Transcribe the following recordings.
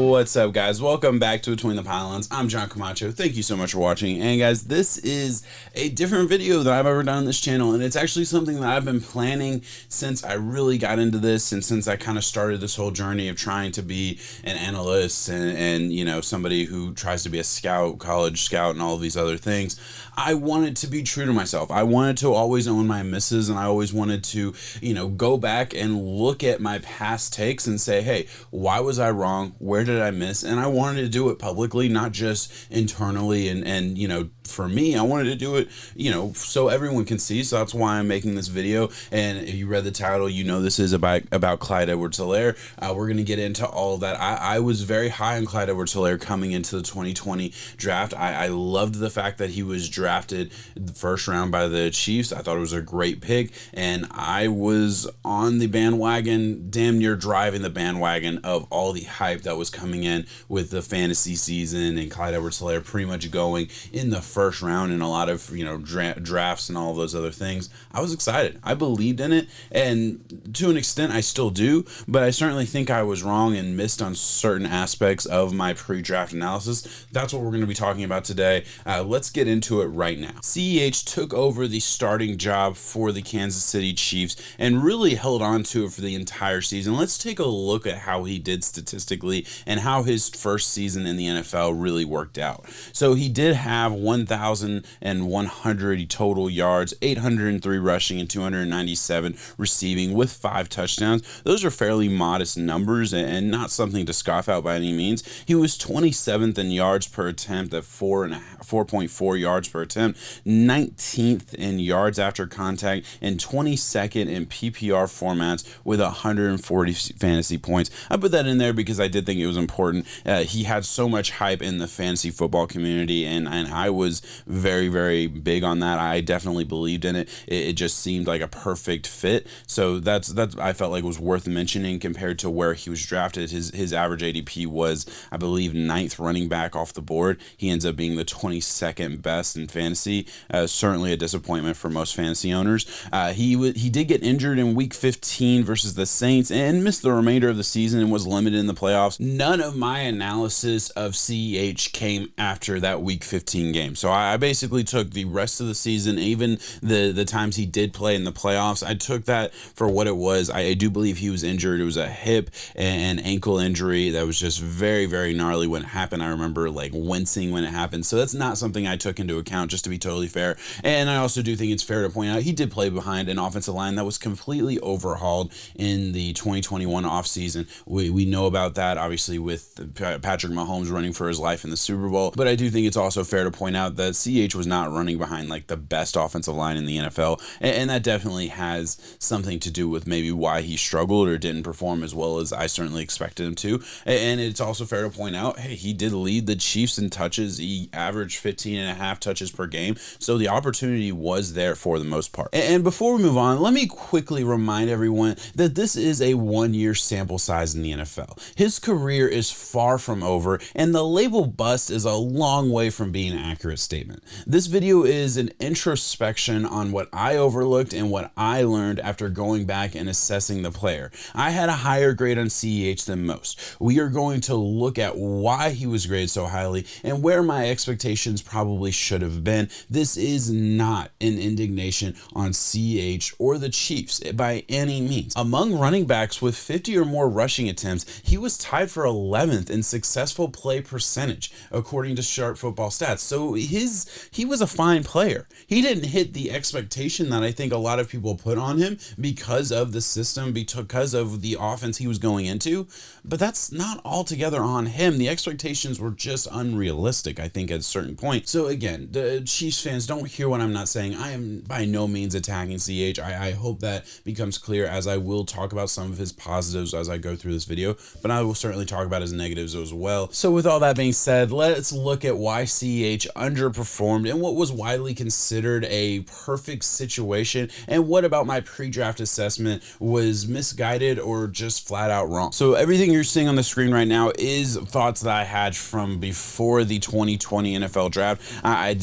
What's up, guys? Welcome back to Between the Pylons. I'm John Camacho. Thank you so much for watching. And guys, this is a different video than I've ever done on this channel, and it's actually something that I've been planning since I really got into this, and since I kind of started this whole journey of trying to be an analyst and you know, somebody who tries to be a scout, college scout, and all of these other things. I wanted to be true to myself. I wanted to always own my misses, and I always wanted to, you know, go back and look at my past takes and say, hey, why was I wrong? Where did I miss? And I wanted to do it publicly, not just internally and you know, for me, I wanted to do it, you know, so everyone can see. So that's why I'm making this video. And if you read the title, you know this is about Clyde Edwards-Helaire. We're going to get into all of that. I was very high on Clyde Edwards-Helaire coming into the 2020 draft. I loved the fact that he was drafted the first round by the Chiefs. I thought it was a great pick, and I was on the bandwagon, damn near driving the bandwagon of all the hype that was coming in with the fantasy season and Clyde Edwards-Helaire pretty much going in the first round in a lot of, you know, drafts and all those other things. I was excited. I believed in it, and to an extent I still do, but I certainly think I was wrong and missed on certain aspects of my pre-draft analysis. That's what we're going to be talking about today. Let's get into it right now. CEH took over the starting job for the Kansas City Chiefs and really held on to it for the entire season. Let's take a look at how he did statistically and how his first season in the NFL really worked out. So he did have 1,100 total yards, 803 rushing, and 297 receiving with 5 touchdowns. Those are fairly modest numbers and not something to scoff at by any means. He was 27th in yards per attempt at 4.4 yards per attempt, 19th in yards after contact, and 22nd in PPR formats with 140 fantasy points. I put that in there because I did think it was important. He had so much hype in the fantasy football community, and I was very, very big on that. I definitely believed in it. It just seemed like a perfect fit. So that's I felt like was worth mentioning compared to where he was drafted. His average ADP was, I believe, 9th running back off the board. He ends up being the 22nd best in fantasy. Certainly a disappointment for most fantasy owners. He did get injured in week 15 versus the Saints and missed the remainder of the season and was limited in the playoffs. None of my analysis of CEH came after that week 15 game. So I basically took the rest of the season, even the times he did play in the playoffs, I took that for what it was. I do believe he was injured. It was a hip and ankle injury that was just very, very gnarly when it happened. I remember like wincing when it happened. So that's not something I took into account, just to be totally fair. And I also do think it's fair to point out he did play behind an offensive line that was completely overhauled in the 2021 offseason. We know about that, obviously, with Patrick Mahomes running for his life in the Super Bowl. But I do think it's also fair to point out that CEH was not running behind like the best offensive line in the NFL. And that definitely has something to do with maybe why he struggled or didn't perform as well as I certainly expected him to. And it's also fair to point out, hey, he did lead the Chiefs in touches. He averaged 15.5 touches per game. So the opportunity was there for the most part. And before we move on, let me quickly remind everyone that this is a 1-year sample size in the NFL. His career is far from over, and the label bust is a long way from being an accurate statement. This video is an introspection on what I overlooked and what I learned after going back and assessing the player. I had a higher grade on CEH than most. We are going to look at why he was graded so highly and where my expectations probably should have been. This is not an indignation on CEH or the Chiefs by any means. Among running backs with 50 or more rushing attempts, he was tied for 11th in successful play percentage, according to Sharp Football Stats. So he was a fine player. He didn't hit the expectation that I think a lot of people put on him because of the system, because of the offense he was going into. But that's not altogether on him. The expectations were just unrealistic, I think, at a certain point. So again, the Chiefs fans, don't hear what I'm not saying. I am by no means attacking CEH. I hope that becomes clear, as I will talk about some of his positives as I go through this video, but I will certainly talk about his negatives as well. So with all that being said, let's look at why CEH underperformed in what was widely considered a perfect situation, and what about my pre-draft assessment was misguided or just flat out wrong. So everything you're seeing on the screen right now is thoughts that I had from before the 2020 NFL draft.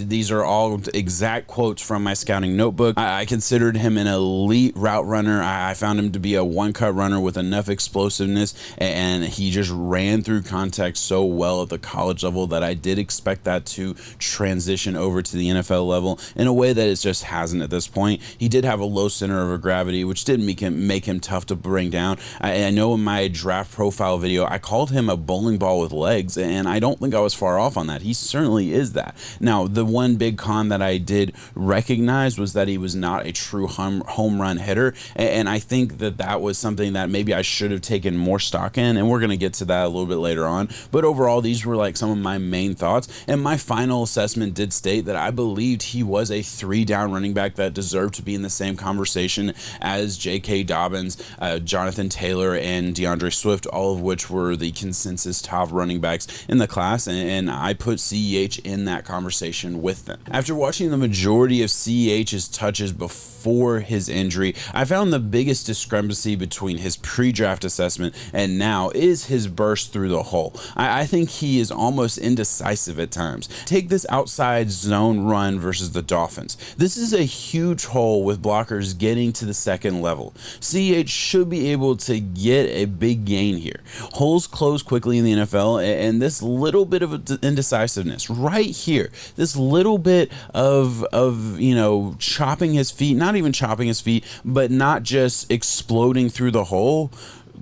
These are all exact quotes from my scouting notebook. I considered him an elite route runner. I found him to be a one-cut runner with enough explosiveness, and he just ran through contact so well at the college level that I did expect that to transition over to the NFL level in a way that it just hasn't at this point. He did have a low center of gravity, which did make him tough to bring down. I know in my draft profile video, I called him a bowling ball with legs, and I don't think I was far off on that. He certainly is that. Now, the one big con that I did recognize was that he was not a true home run hitter, and I think that was something that maybe I should have taken more stock in, and we're going to get to that a little bit later on. But overall, these were like some of my main thoughts, and my final assessment did state that I believed he was a 3-down running back that deserved to be in the same conversation as J.K. Dobbins, Jonathan Taylor, and DeAndre Swift, all of which were the consensus top running backs in the class, and I put CEH in that conversation with them. After watching the majority of CEH's touches before his injury, I found the biggest discrepancy between his pre-draft assessment and now is his burst through the hole. I think he is almost indecisive at times. Take this outside zone run versus the Dolphins. This is a huge hole with blockers getting to the second level. CEH should be able to get a big gain here. Holes close quickly in the NFL, and this little bit of indecisiveness right here, this little bit of chopping his feet, not even chopping his feet, but not just exploding through the hole,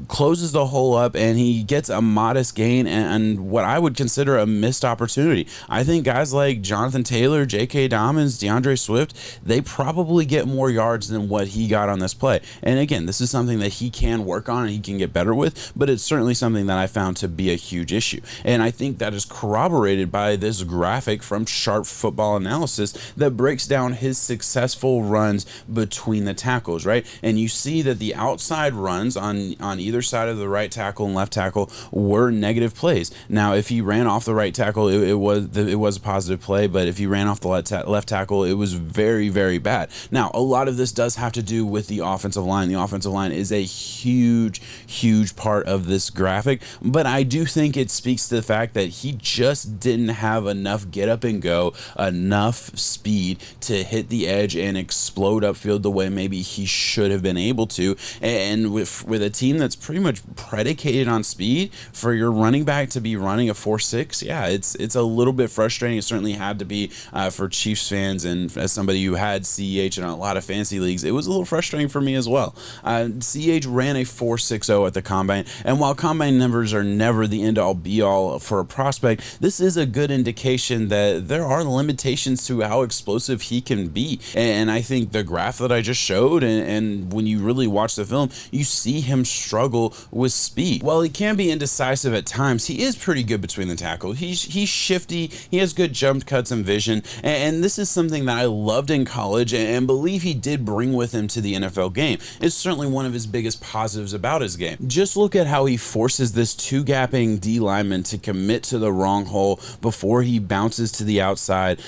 closes the hole up, and he gets a modest gain and what I would consider a missed opportunity. I think guys like Jonathan Taylor, J.K. Dobbins, DeAndre Swift, they probably get more yards than what he got on this play. And again, this is something that he can work on and he can get better with, but it's certainly something that I found to be a huge issue. And I think that is corroborated by this graphic from Sharp Football Analysis that breaks down his successful runs between the tackles, right? And you see that the outside runs on either side of the right tackle and left tackle were negative plays. Now, if he ran off the right tackle, it was a positive play, but if he ran off the left tackle, it was very, very bad. Now, a lot of this does have to do with the offensive line. The offensive line is a huge, huge part of this graphic, but I do think it speaks to the fact that he just didn't have enough get up and go, enough speed to hit the edge and explode upfield the way maybe he should have been able to. And with a team that's pretty much predicated on speed, for your running back to be running a 4.6, yeah, it's a little bit frustrating. It certainly had to be for Chiefs fans, and as somebody who had CEH in a lot of fantasy leagues, it was a little frustrating for me as well. CEH ran a 4.60 at the combine, and while combine numbers are never the end-all be-all for a prospect, this is a good indication that there are limitations to how explosive he can be. And I think the graph that I just showed, and when you really watch the film, you see him struggle with speed. While he can be indecisive at times, he is pretty good between the tackles. He's shifty, he has good jump cuts and vision, and this is something that I loved in college and believe he did bring with him to the NFL game. It's certainly one of his biggest positives about his game. Just look at how he forces this two-gapping D lineman to commit to the wrong hole before he bounces to the outside.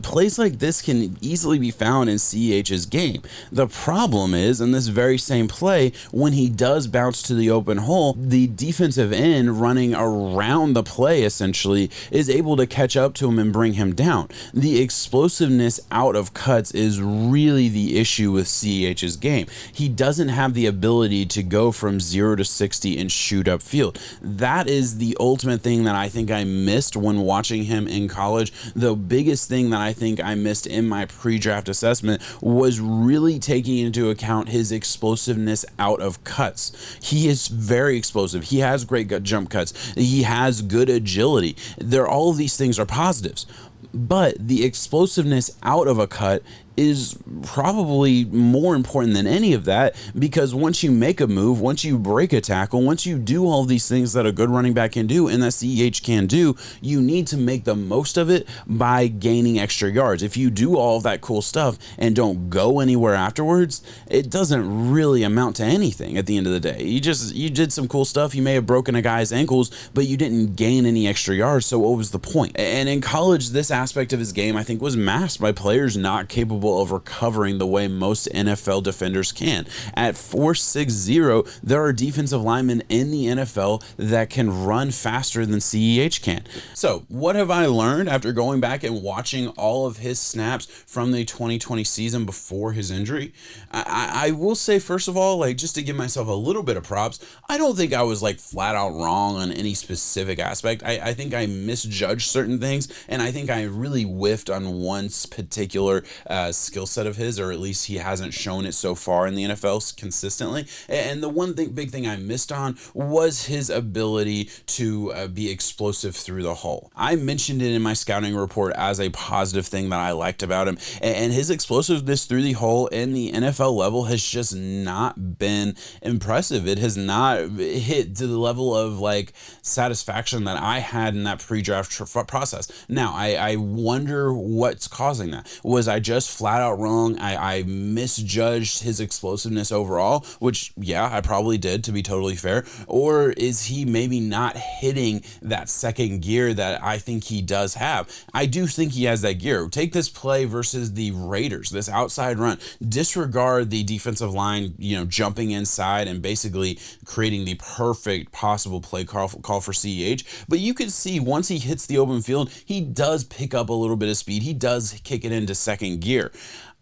Plays like this can easily be found in CEH's game. The problem is, in this very same play, when he does bounce to the open hole, the defensive end running around the play essentially is able to catch up to him and bring him down. The explosiveness out of cuts is really the issue with CEH's game. He doesn't have the ability to go from 0 to 60 and shoot upfield. That is the ultimate thing that I think I missed when watching him in college. The biggest thing that I think I missed in my pre-draft assessment was really taking into account his explosiveness out of cuts. He is very explosive. He has great jump cuts. He has good agility. All of these things are positives. But the explosiveness out of a cut is probably more important than any of that, because once you make a move, once you break a tackle, once you do all these things that a good running back can do and that CEH can do, you need to make the most of it by gaining extra yards. If you do all of that cool stuff and don't go anywhere afterwards, it doesn't really amount to anything at the end of the day. You did some cool stuff, you may have broken a guy's ankles, but you didn't gain any extra yards, so what was the point? And in college, this aspect of his game, I think, was masked by players not capable of recovering the way most NFL defenders can. At 4.60, there are defensive linemen in the NFL that can run faster than CEH can. So what have I learned after going back and watching all of his snaps from the 2020 season before his injury? I will say, first of all, like, just to give myself a little bit of props, I don't think I was like flat out wrong on any specific aspect. I think I misjudged certain things, and I think I really whiffed on one particular skill set of his, or at least he hasn't shown it so far in the NFL consistently. And the one big thing I missed on was his ability to be explosive through the hole. I mentioned it in my scouting report as a positive thing that I liked about him, and his explosiveness through the hole in the NFL level has just not been impressive. It has not hit to the level of like satisfaction that I had in that pre-draft process. Now, I wonder what's causing that. Was I just flat out wrong? I misjudged his explosiveness overall, which, yeah, I probably did, to be totally fair. Or is he maybe not hitting that second gear that I think he does have? I do think he has that gear. Take this play versus the Raiders, this outside run. Disregard the defensive line, jumping inside and basically creating the perfect possible play call for CEH. But you could see once he hits the open field, he does pick up a little bit of speed. He does kick it into second gear.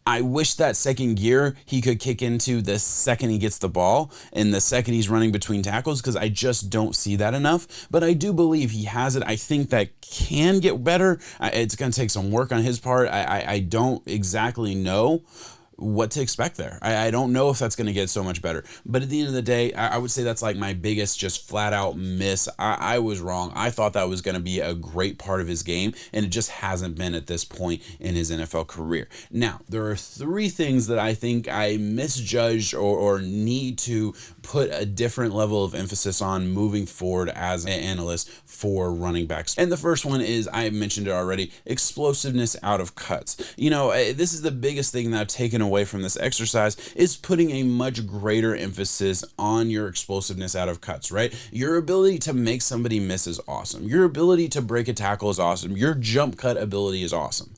I wish that second gear he could kick into the second he gets the ball and the second he's running between tackles, because I just don't see that enough. But I do believe he has it. I think that can get better. It's going to take some work on his part. I don't exactly know what to expect there. I don't know if that's going to get so much better. But at the end of the day, I would say that's like my biggest just flat out miss. I was wrong. I thought that was going to be a great part of his game, and it just hasn't been at this point in his NFL career. Now, there are three things that I think I misjudged or need to put a different level of emphasis on moving forward as an analyst for running backs. And the first one is, I mentioned it already, explosiveness out of cuts. This is the biggest thing that I've taken away from this exercise, is putting a much greater emphasis on your explosiveness out of cuts, right? Your ability to make somebody miss is awesome. Your ability to break a tackle is awesome. Your jump cut ability is awesome.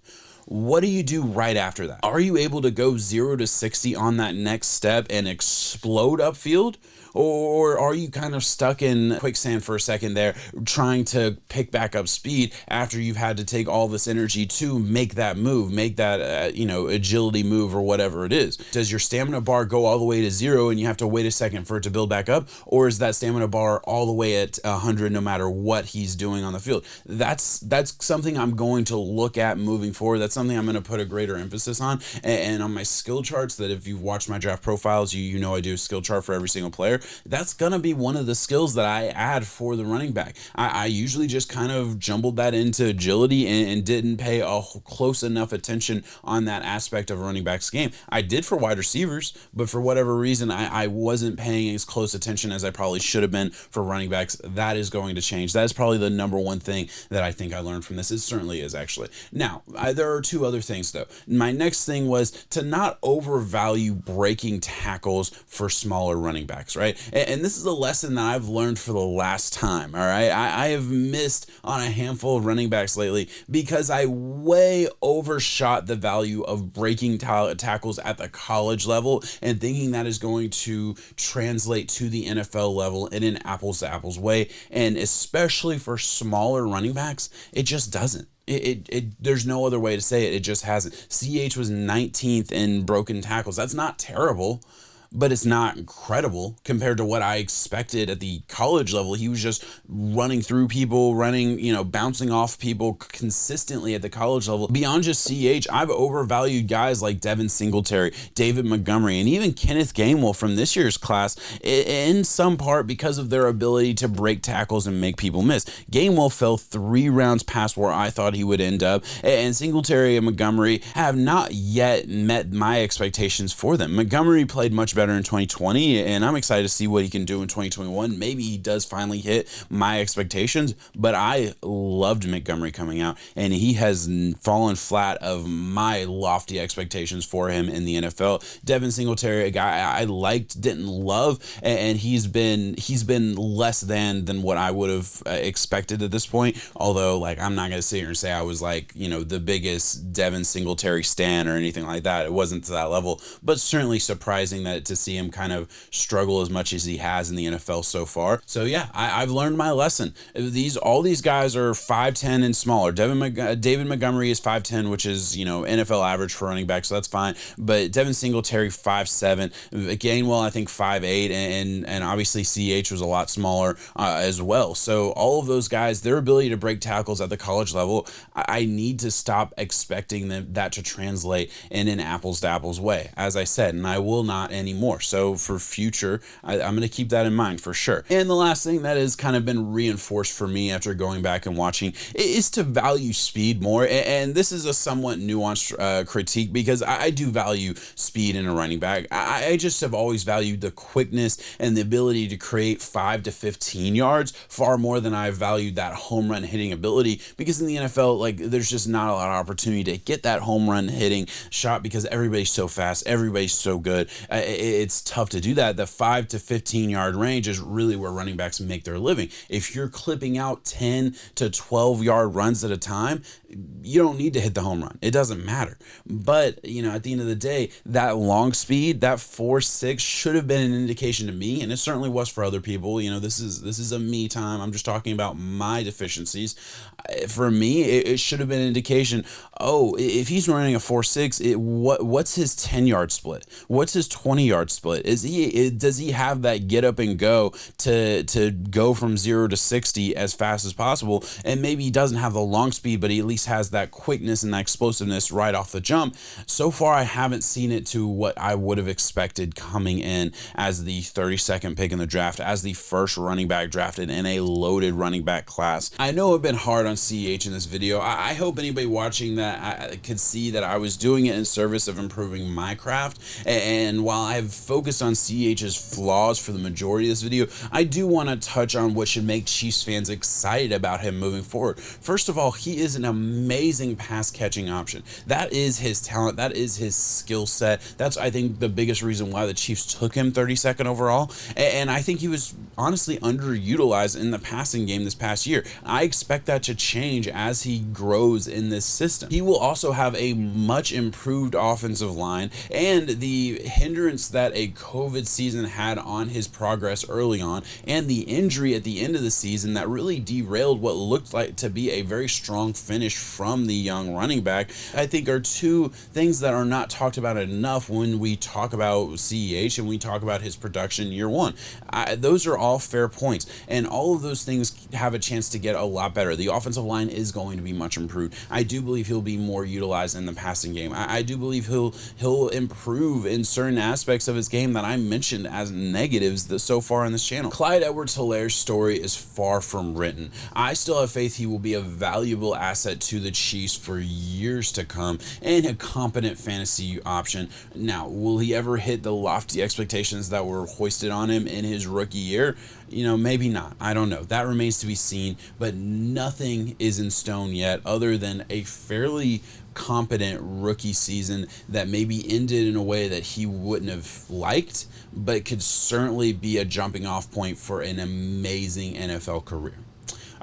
What do you do right after that? Are you able to go 0 to 60 on that next step and explode upfield? Or are you kind of stuck in quicksand for a second there, trying to pick back up speed after you've had to take all this energy to make that move, make that, agility move or whatever it is? Does your stamina bar go all the way to 0 and you have to wait a second for it to build back up? Or is that stamina bar all the way at 100 no matter what he's doing on the field? That's something I'm going to look at moving forward. That's something I'm going to put a greater emphasis on. And on my skill charts, that if you've watched my draft profiles, you know I do a skill chart for every single player. That's going to be one of the skills that I add for the running back. I usually just kind of jumbled that into agility and didn't pay a close enough attention on that aspect of a running back's game. I did for wide receivers, but for whatever reason, I wasn't paying as close attention as I probably should have been for running backs. That is going to change. That is probably the number one thing that I think I learned from this. It certainly is, actually. Now, there are two other things, though. My next thing was to not overvalue breaking tackles for smaller running backs, right? And this is a lesson that I've learned for the last time, all right? I have missed on a handful of running backs lately because I way overshot the value of breaking tackles at the college level and thinking that is going to translate to the NFL level in an apples-to-apples way. And especially for smaller running backs, it just doesn't. There's no other way to say it. It just hasn't. CEH was 19th in broken tackles. That's not terrible, but it's not incredible compared to what I expected at the college level. He was just running through people, bouncing off people consistently at the college level. Beyond just CEH, I've overvalued guys like Devin Singletary, David Montgomery, and even Kenneth Gainwell from this year's class, in some part because of their ability to break tackles and make people miss. Gainwell fell 3 rounds past where I thought he would end up, and Singletary and Montgomery have not yet met my expectations for them. Montgomery played much better in 2020, and I'm excited to see what he can do in 2021. Maybe he does finally hit my expectations, but I loved Montgomery coming out, and he has fallen flat of my lofty expectations for him in the NFL. Devin Singletary, a guy I liked, didn't love, and he's been less than what I would have expected at this point. Although, like, I'm not gonna sit here and say I was like, the biggest Devin Singletary stan or anything like that. It wasn't to that level, but certainly surprising that to see him kind of struggle as much as he has in the NFL so far. So yeah, I've learned my lesson. All these guys are 5'10" and smaller. David Montgomery is 5'10", which is NFL average for running back, so that's fine. But Devin Singletary 5'7", Gainwell I think 5'8", and obviously CEH was a lot smaller as well. So all of those guys, their ability to break tackles at the college level, I need to stop expecting that to translate in an apples to apples way, as I said, and I will not anymore. So for future, I'm going to keep that in mind for sure. And the last thing that has kind of been reinforced for me after going back and watching is to value speed more. And this is a somewhat nuanced critique, because I do value speed in a running back. I just have always valued the quickness and the ability to create 5 to 15 yards far more than I valued that home run hitting ability, because in the NFL, like, there's just not a lot of opportunity to get that home run hitting shot because everybody's so fast, everybody's so good. It's tough to do that. The 5 to 15 yard range is really where running backs make their living. If you're clipping out 10 to 12 yard runs at a time, you don't need to hit the home run. It doesn't matter. But, at the end of the day, that long speed, that 4.6 should have been an indication to me, and it certainly was for other people. This is a me time. I'm just talking about my deficiencies. For me, it should have been an indication, if he's running a 4.6, what's his 10-yard split? What's his 20-yard split? Does he have that get up and go to go from 0 to 60 as fast as possible? And maybe he doesn't have the long speed, but he at least has that quickness and that explosiveness right off the jump. So far, I haven't seen it to what I would have expected coming in as the 32nd pick in the draft, as the first running back drafted in a loaded running back class. I know I've been hard on CEH in this video. I hope anybody watching that could see that I was doing it in service of improving my craft. And while I've focused on CEH's flaws for the majority of this video, I do want to touch on what should make Chiefs fans excited about him moving forward. First of all, he is an amazing pass catching option. That is his talent. That is his skill set. That's, I think, the biggest reason why the Chiefs took him 32nd overall. And I think he was honestly underutilized in the passing game this past year. I expect that to change as he grows in this system. He will also have a much improved offensive line, and the hindrance that a COVID season had on his progress early on, and the injury at the end of the season that really derailed what looked like to be a very strong finish from the young running back, I think are two things that are not talked about enough when we talk about CEH and we talk about his production year one. Those are all fair points, and all of those things have a chance to get a lot better. The offensive line is going to be much improved. I do believe he'll be more utilized in the passing game. I do believe he'll improve in certain aspects of his game that I mentioned as negatives so far on this channel. Clyde Edwards-Hilaire's story is far from written. I still have faith he will be a valuable asset to the Chiefs for years to come and a competent fantasy option. Now, will he ever hit the lofty expectations that were hoisted on him in his rookie year? Maybe not. I don't know. That remains to be seen, but nothing is in stone yet other than a fairly competent rookie season that maybe ended in a way that he wouldn't have liked, but could certainly be a jumping off point for an amazing NFL career.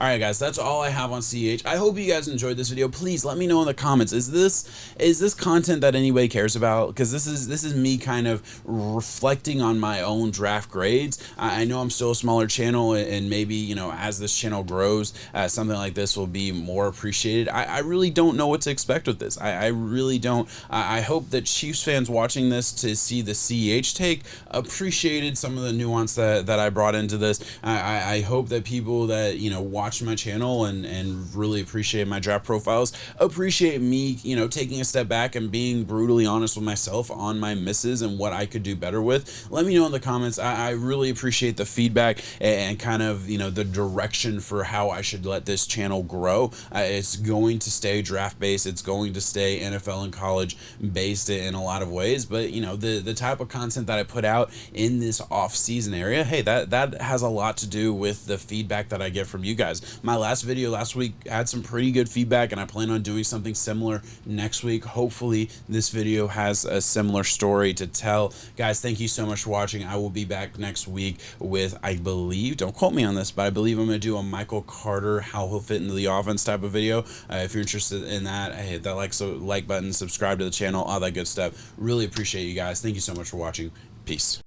All right, guys, that's all I have on CEH. I hope you guys enjoyed this video. Please let me know in the comments. Is this content that anybody cares about? Because this is me kind of reflecting on my own draft grades. I know I'm still a smaller channel, and maybe, you know, as this channel grows, something like this will be more appreciated. I really don't know what to expect with this. I really don't. I hope that Chiefs fans watching this to see the CEH take appreciated some of the nuance that I brought into this. I hope that people that, you know, watch my channel and really appreciate my draft profiles appreciate me, you know, taking a step back and being brutally honest with myself on my misses and what I could do better with. Let me know in the comments. I really appreciate the feedback and kind of, you know, the direction for how I should let this channel grow. It's going to stay draft based. It's going to stay NFL and college based in a lot of ways, but, you know, the type of content that I put out in this off season area, hey, that has a lot to do with the feedback that I get from you guys. My last video last week had some pretty good feedback, and I plan on doing something similar next week. Hopefully this video has a similar story to tell. Guys, thank you so much for watching. I will be back next week with, I believe, don't quote me on this, but I believe I'm going to do a Michael Carter, how he'll fit into the offense type of video. If you're interested in that, hit that like button, subscribe to the channel, all that good stuff. Really appreciate you guys. Thank you so much for watching. Peace.